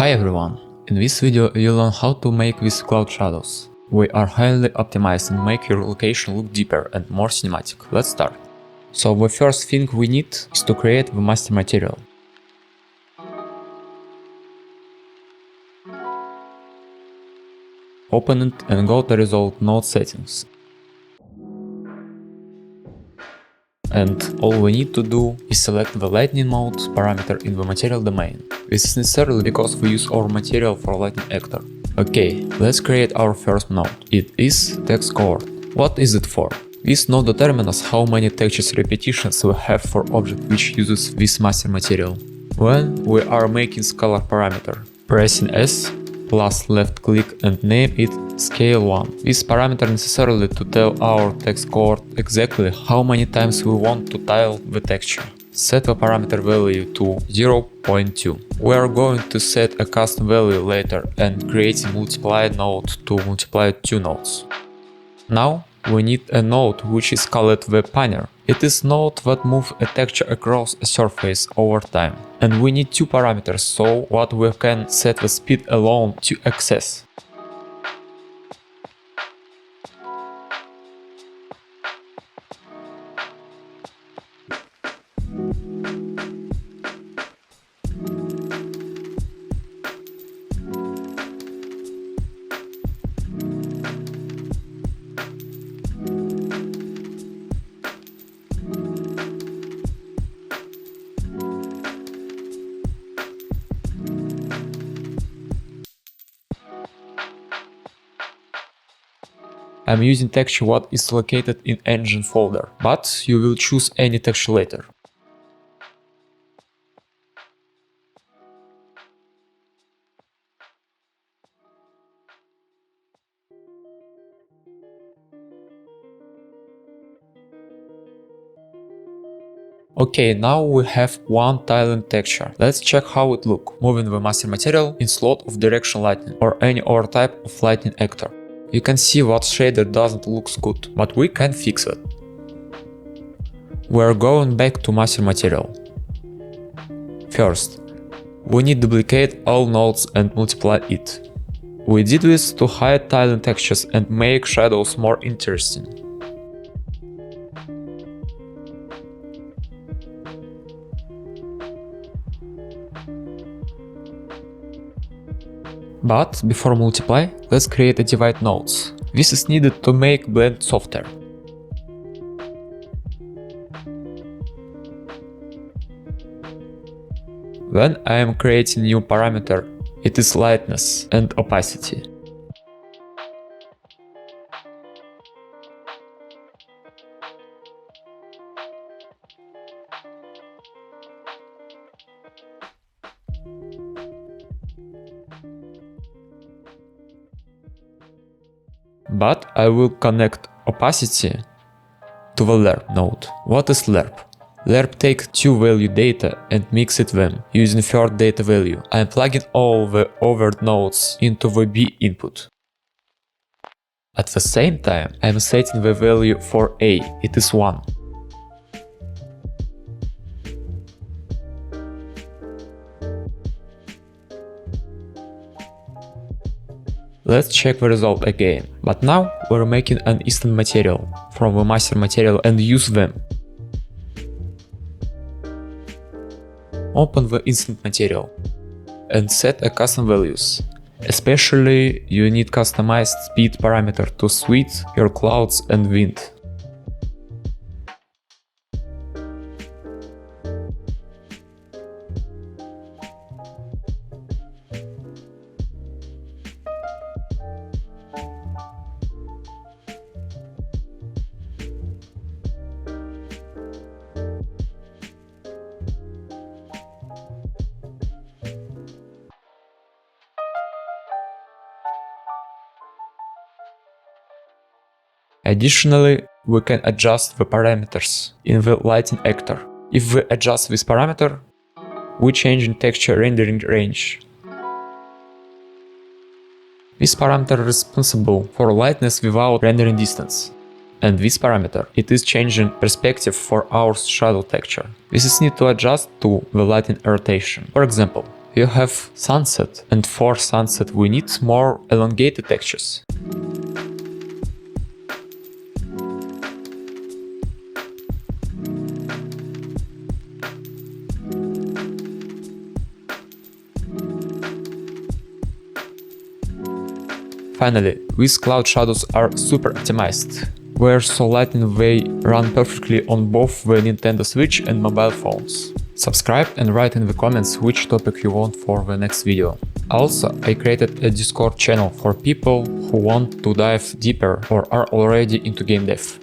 Hi everyone! In this video you'll learn how to make these cloud shadows. We are highly optimized and make your location look deeper and more cinematic. Let's start. So the first thing we need is to create the master material. Open it and go to Resolve Node Settings. And all we need to do is select the lightning mode parameter in the material domain. This is necessary because we use our material for lightning actor. Okay, let's create our first node. It is TexCoord. What is it for? This node determines how many textures repetitions we have for object which uses this master material. When we are making scalar parameter, pressing S plus left click and name it scale 1. This parameter necessarily to tell our TexCoord exactly how many times we want to tile the texture. Set the parameter value to 0.2. We are going to set a custom value later and create a multiply node to multiply two nodes. Now we need a node which is called the panner. It is node that moves a texture across a surface over time. And we need two parameters, so what we can set the speed alone to access. I'm using texture what is located in engine folder, but you will choose any texture later. Okay, now we have one tiling texture. Let's check how it looks, moving the master material in slot of direction lightning or any other type of lightning actor. You can see what shader doesn't look good, but we can fix it. We're going back to master material. First, we need to duplicate all nodes and multiply it. We did this to hide tiling textures and make shadows more interesting. But before multiply, let's create a divide nodes. This is needed to make blend softer. Then I am creating new parameter. It is lightness and opacity. But I will connect opacity to the LERP node. What is LERP? LERP takes two value data and mixes them using third data value. I am plugging all the overt nodes into the B input. At the same time, I am setting the value for A, it is 1. Let's check the result again, but now we're making an instant material from the master material and use them. Open the instant material and set a custom values. Especially you need customized speed parameter to switch your clouds and wind. Additionally, we can adjust the parameters in the lighting actor. If we adjust this parameter, we change in texture rendering range. This parameter is responsible for lightness without rendering distance. And this parameter, it is changing perspective for our shadow texture. This is need to adjust to the lighting rotation. For example, you have sunset, and for sunset we need more elongated textures. Finally, these cloud shadows are super optimized, where so Lightning Way run perfectly on both the Nintendo Switch and mobile phones. Subscribe and write in the comments which topic you want for the next video. Also, I created a Discord channel for people who want to dive deeper or are already into game dev.